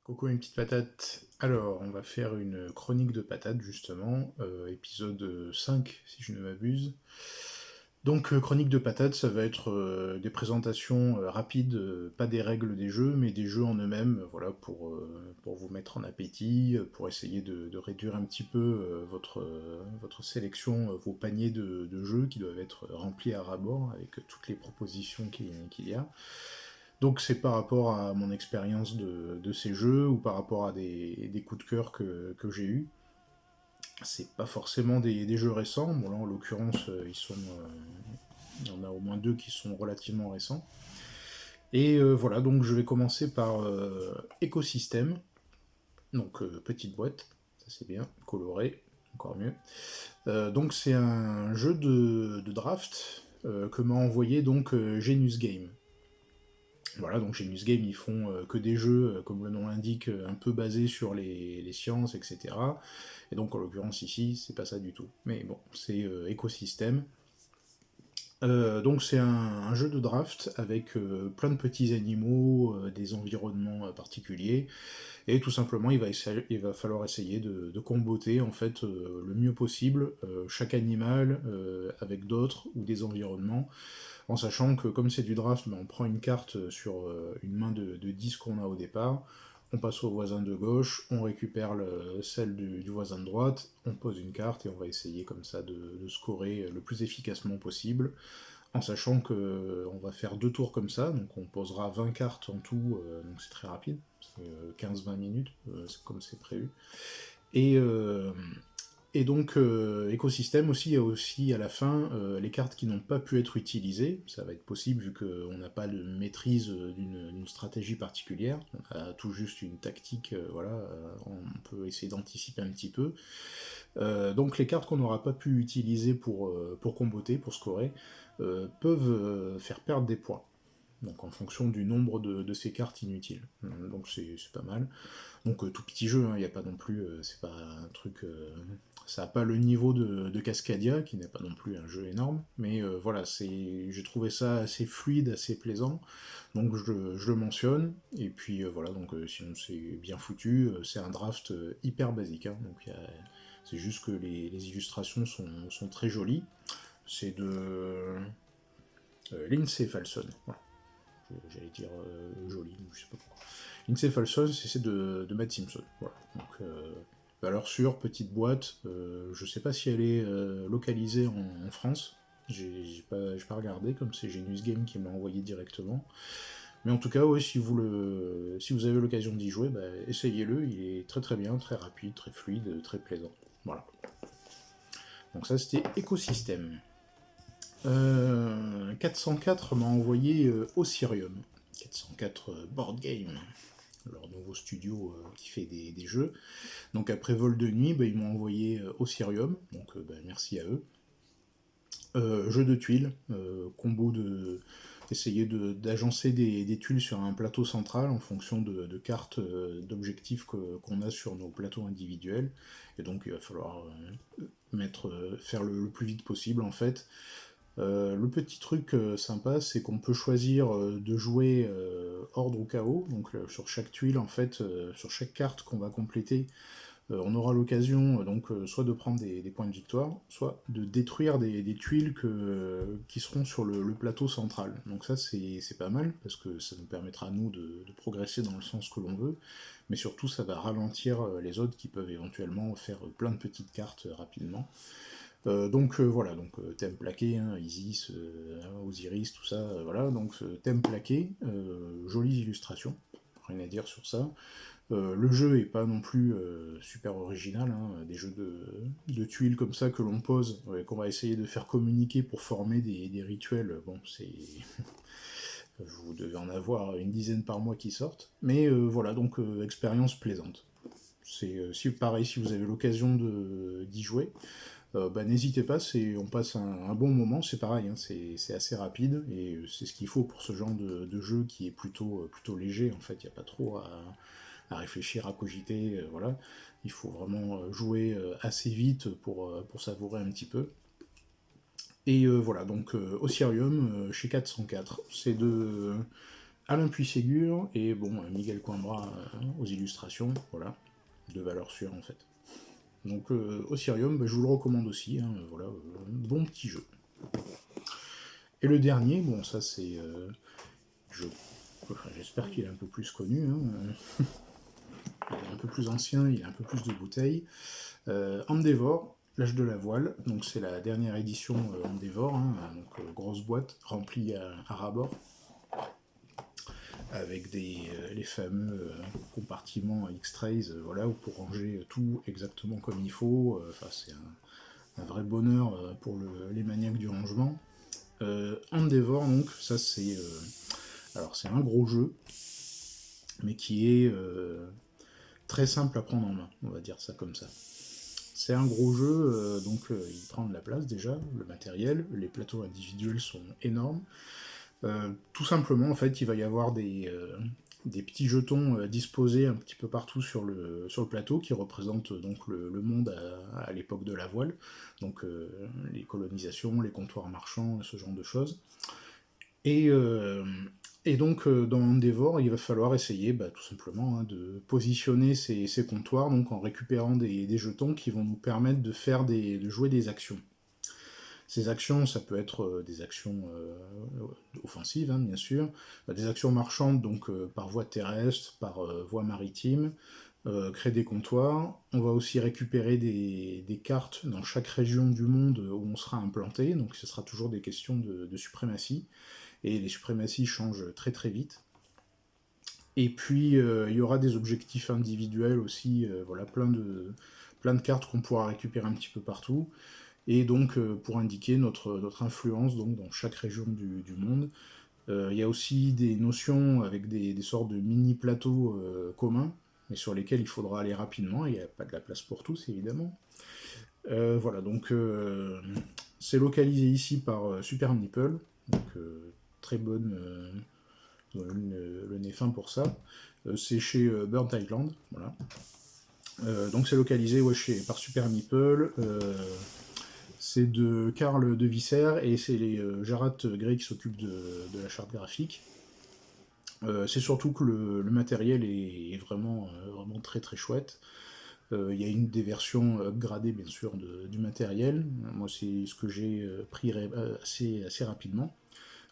Coucou une petite patate. Alors, on va faire une chronique de patates justement, épisode 5 si je ne m'abuse. Donc, chronique de patates, ça va être des présentations rapides, pas des règles des jeux, mais des jeux en eux-mêmes, voilà, pour vous mettre en appétit, pour essayer de réduire un petit peu votre sélection, vos paniers de jeux qui doivent être remplis à ras-bord avec toutes les propositions qu'il y a. Donc c'est par rapport à mon expérience de ces jeux ou par rapport à des coups de cœur que j'ai eus. C'est pas forcément des jeux récents. Bon là en l'occurrence il y en a au moins deux qui sont relativement récents. Et voilà, donc je vais commencer par Écosystème. Donc petite boîte, ça c'est bien, coloré, encore mieux. Donc c'est un jeu de draft que m'a envoyé donc Genius Game. Voilà, donc Genius Game, ils font que des jeux, comme le nom l'indique, un peu basés sur les sciences, etc. Et donc, en l'occurrence, ici, c'est pas ça du tout. Mais bon, c'est écosystème. Donc, c'est un jeu de draft avec plein de petits animaux, des environnements particuliers. Et tout simplement, il va falloir essayer de comboter, en fait, le mieux possible chaque animal avec d'autres ou des environnements en sachant que comme c'est du draft, on prend une carte sur une main de 10 qu'on a au départ, on passe au voisin de gauche, on récupère celle du voisin de droite, on pose une carte et on va essayer comme ça de scorer le plus efficacement possible, en sachant que on va faire deux tours comme ça, donc on posera 20 cartes en tout, donc c'est très rapide, c'est 15-20 minutes, comme c'est prévu. Et, euh, et donc, écosystème aussi, il y a aussi à la fin les cartes qui n'ont pas pu être utilisées. Ça va être possible vu qu'on n'a pas de maîtrise d'une stratégie particulière. On a tout juste une tactique, voilà, on peut essayer d'anticiper un petit peu. Donc les cartes qu'on n'aura pas pu utiliser pour comboter, pour scorer, peuvent faire perdre des points. Donc en fonction du nombre de ces cartes inutiles. Donc c'est pas mal. Donc tout petit jeu, il n'y a pas non plus, c'est pas un truc, ça n'a pas le niveau de Cascadia, qui n'est pas non plus un jeu énorme, mais voilà, j'ai trouvé ça assez fluide, assez plaisant, donc je le mentionne, et puis voilà, donc sinon c'est bien foutu, c'est un draft hyper basique, hein, donc c'est juste que les illustrations sont très jolies, c'est de Lindsay Falson, voilà, j'allais dire joli, je sais pas pourquoi. Lindsay Falson, c'est de Matt Simpson. Voilà. Donc, valeur sûre, petite boîte. Je sais pas si elle est localisée en France. J'ai pas regardé, comme c'est Genius Game qui me l'a envoyé directement. Mais en tout cas, ouais, si vous avez l'occasion d'y jouer, bah, essayez-le. Il est très très bien, très rapide, très fluide, très plaisant. Voilà. Donc ça, c'était Écosystème. 404 m'a envoyé Osirium. 404 Board Game, leur nouveau studio qui fait des jeux. Donc après Vol de nuit, bah, ils m'ont envoyé Osirium, donc bah, merci à eux. Jeu de tuiles, combo essayer d'agencer des tuiles sur un plateau central en fonction de cartes d'objectifs qu'on a sur nos plateaux individuels. Et donc il va falloir faire le plus vite possible en fait. Le petit truc sympa, c'est qu'on peut choisir de jouer ordre ou chaos. Donc sur chaque tuile, en fait, sur chaque carte qu'on va compléter, on aura l'occasion donc soit de prendre des points de victoire, soit de détruire des tuiles qui seront sur le plateau central. Donc ça c'est pas mal parce que ça nous permettra à nous de progresser dans le sens que l'on veut, mais surtout ça va ralentir les autres qui peuvent éventuellement faire plein de petites cartes rapidement. Donc voilà, donc thème plaqué, hein, Isis, Osiris, tout ça, voilà, donc thème plaqué, jolies illustrations, rien à dire sur ça. Le jeu est pas non plus super original, hein, des jeux de tuiles comme ça que l'on pose, qu'on va essayer de faire communiquer pour former des rituels, bon, c'est... Vous devez en avoir une dizaine par mois qui sortent, mais voilà, donc expérience plaisante. C'est pareil, si vous avez l'occasion d'y jouer, bah, n'hésitez pas, on passe un bon moment, c'est pareil, hein, c'est assez rapide, et c'est ce qu'il faut pour ce genre de jeu qui est plutôt léger, en fait, il n'y a pas trop à réfléchir, à cogiter, voilà. Il faut vraiment jouer assez vite pour savourer un petit peu. Et voilà, donc Osirium chez 404, c'est de Alain Puisségur et Miguel Coimbra aux illustrations, voilà, de valeur sûre en fait. Donc Ossirium, je vous le recommande aussi, hein, voilà, bon petit jeu. Et le dernier, ça c'est... j'espère qu'il est un peu plus connu, hein, il est un peu plus ancien, il a un peu plus de bouteilles. Endeavor, l'âge de la voile, donc c'est la dernière édition Endeavor, hein, donc grosse boîte remplie à ras-bord, avec les fameux compartiments X-Trays, voilà, pour ranger tout exactement comme il faut. C'est un vrai bonheur pour les maniaques du rangement. Endeavor, donc, ça c'est... alors c'est un gros jeu, mais qui est très simple à prendre en main, on va dire ça comme ça. C'est un gros jeu, il prend de la place déjà, le matériel, les plateaux individuels sont énormes. Tout simplement, en fait, il va y avoir des petits jetons disposés un petit peu partout sur le plateau qui représentent donc le monde à l'époque de la voile, donc les colonisations, les comptoirs marchands, ce genre de choses. Et donc dans Endeavor, il va falloir essayer tout simplement de positionner ces comptoirs donc en récupérant des jetons qui vont nous permettre de jouer des actions. Ces actions, ça peut être des actions offensives, hein, bien sûr, des actions marchandes, donc par voie terrestre, par voie maritime, créer des comptoirs. On va aussi récupérer des cartes dans chaque région du monde où on sera implanté, donc ce sera toujours des questions de suprématie, et les suprématies changent très très vite. Et puis il y aura des objectifs individuels aussi, voilà, plein de cartes qu'on pourra récupérer un petit peu partout, et donc pour indiquer notre influence donc, dans chaque région du monde. Il y a aussi des notions avec des sortes de mini-plateaux communs, mais sur lesquels il faudra aller rapidement, il n'y a pas de la place pour tous évidemment. Voilà, donc c'est localisé ici par Super Meeple, donc très bonne, le nez fin pour ça. C'est chez Burnt Island, voilà. Donc c'est localisé par Super Meeple. C'est de Karl de Visser et c'est les Jarat Grey qui s'occupent de la charte graphique. C'est surtout que le matériel est vraiment, vraiment très très chouette. Il y a des versions upgradées bien sûr du matériel. Moi c'est ce que j'ai pris assez rapidement.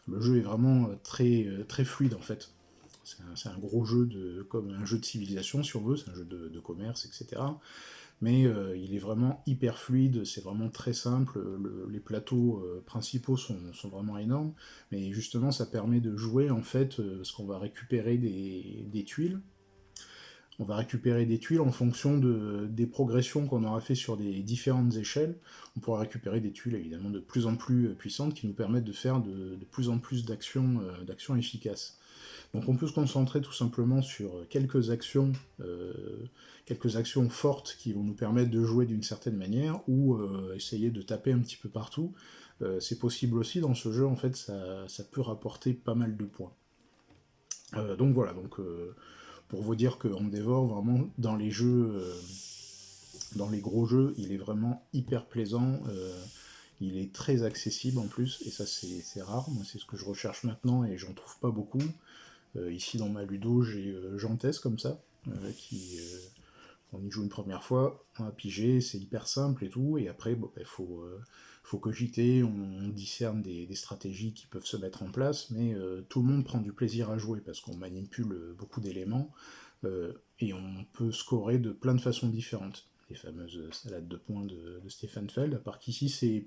Le jeu est vraiment très fluide en fait. C'est un gros jeu comme un jeu de civilisation si on veut, c'est un jeu de commerce, etc. Mais il est vraiment hyper fluide, c'est vraiment très simple, les plateaux principaux sont vraiment énormes, mais justement ça permet de jouer en fait, parce qu'on va récupérer des tuiles. On va récupérer des tuiles en fonction des progressions qu'on aura fait sur des différentes échelles. On pourra récupérer des tuiles évidemment de plus en plus puissantes qui nous permettent de faire de plus en plus d'actions efficaces. Donc on peut se concentrer tout simplement sur quelques actions fortes qui vont nous permettre de jouer d'une certaine manière, ou essayer de taper un petit peu partout. C'est possible aussi dans ce jeu, en fait, ça peut rapporter pas mal de points. Donc voilà, pour vous dire que Endeavor, vraiment, dans les jeux, dans les gros jeux, il est vraiment hyper plaisant. Il est très accessible en plus, et ça c'est rare. Moi c'est ce que je recherche maintenant et j'en trouve pas beaucoup. Ici dans ma ludo, j'ai Jantès comme ça, on y joue une première fois, on a pigé, c'est hyper simple et tout, et après, faut cogiter, on discerne des stratégies qui peuvent se mettre en place, mais tout le monde prend du plaisir à jouer, parce qu'on manipule beaucoup d'éléments, et on peut scorer de plein de façons différentes. Les fameuses salades de points de Stefan Feld, à part qu'ici c'est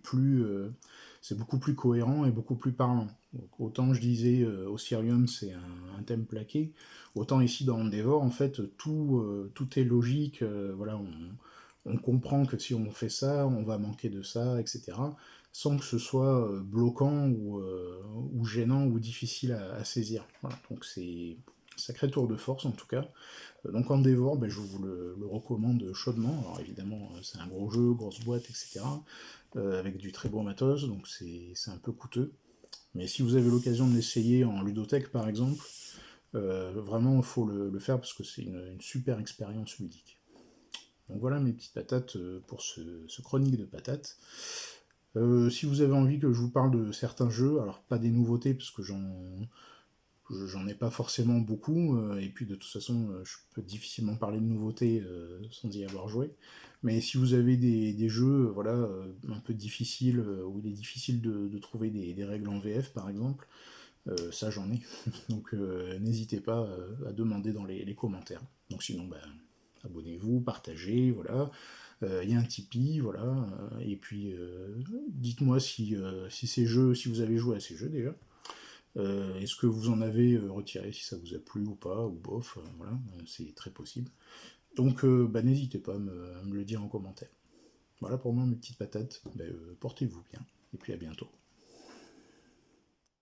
beaucoup plus cohérent et beaucoup plus parlant. Donc, autant je disais Ossirium c'est un thème plaqué, autant ici dans Endeavor en fait tout est logique, voilà, on comprend que si on fait ça, on va manquer de ça, etc. Sans que ce soit bloquant ou gênant ou difficile à saisir. Voilà, donc c'est un sacré tour de force en tout cas. Donc Endeavor, je vous le recommande chaudement. Alors évidemment, c'est un gros jeu, grosse boîte, etc. Avec du très beau matos, donc c'est un peu coûteux. Mais si vous avez l'occasion de l'essayer en ludothèque par exemple, vraiment il faut le faire parce que c'est une super expérience ludique. Donc voilà mes petites patates pour ce chronique de patates. Si vous avez envie que je vous parle de certains jeux, alors pas des nouveautés parce que j'en ai pas forcément beaucoup, et puis de toute façon, je peux difficilement parler de nouveautés sans y avoir joué. Mais si vous avez des jeux voilà, un peu difficiles, où il est difficile de trouver des règles en VF par exemple, ça j'en ai. Donc n'hésitez pas à demander dans les commentaires. Donc sinon, abonnez-vous, partagez, voilà. Il y a un Tipeee, voilà. Et puis dites-moi si ces jeux, si vous avez joué à ces jeux déjà. Est-ce que vous en avez retiré, si ça vous a plu ou pas, ou bof, voilà, c'est très possible. Donc n'hésitez pas à me le dire en commentaire. Voilà pour moi mes petites patates, portez-vous bien, et puis à bientôt.